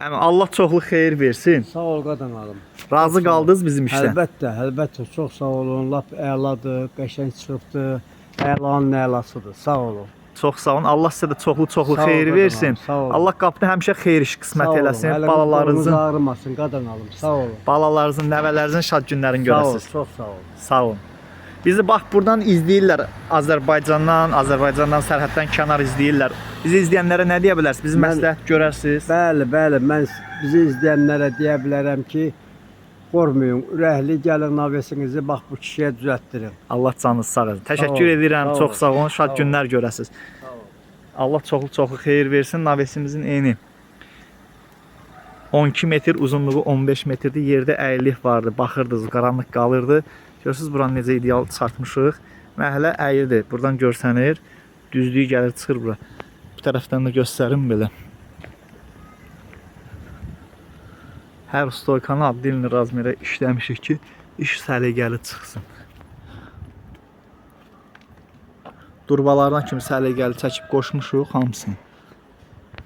Əmi Allah çoxlu xeyir versin. Sağ ol qadanalım. Razı qaldınız bizim işdən. Əlbəttə, çox sağ olun. Lap əladır, qəşəng çıxıbdır. Əlanın əlasıdır. Sağ olun. Çox sağ olun. Allah sizə də çoxlu Sağ ol, xeyir qadanalım, versin. sağ olun. Allah qapını həmişə xeyir iş qismət eləsin. Balalarınızın, ağrımasın qadanalım. Sağ olun. balalarınızın, nəvələrinizin şad günlərini Sağ ol, görəsiniz. çox sağ olun. Sağ olun. Bizi bax buradan izləyirlər. Azərbaycandan sərhəddən kənar izləyirlər. Bizi izləyənlərə nə deyə bilərsiniz? Bizi məsləhət görərsiniz. Bəli, mən bizi izləyənlərə deyə bilərəm ki, qorxmayın, ürəkli gəlin navesinizi bax bu kişiyə düzəltdirin. Allah canınızı sağ olun. Təşəkkür olun, edirəm. sağ Çox olun, sağ olun. sağ Şad olun. günlər görəsiniz. Sağ olun. Allah çoxlu xeyir versin. Navesimizin eni 12 metr, uzunluğu 15 metrdir. Yerdə əyillik vardı. Baxırdınız, qaranlıq qalırdı. Görürsüz buranı necə ideal çıxartmışıq. Məhəllə əyildir. Buradan görsənir. Düzlüyü gəlir, çıxır bura. Bu tərəfdən də göstərim belə. Hər stoykanı adlı razmerə işləmişik ki, iş səliqəli çıxsın. Durbalarına kimi səliqəli çəkib qoşmuşuq hamısını.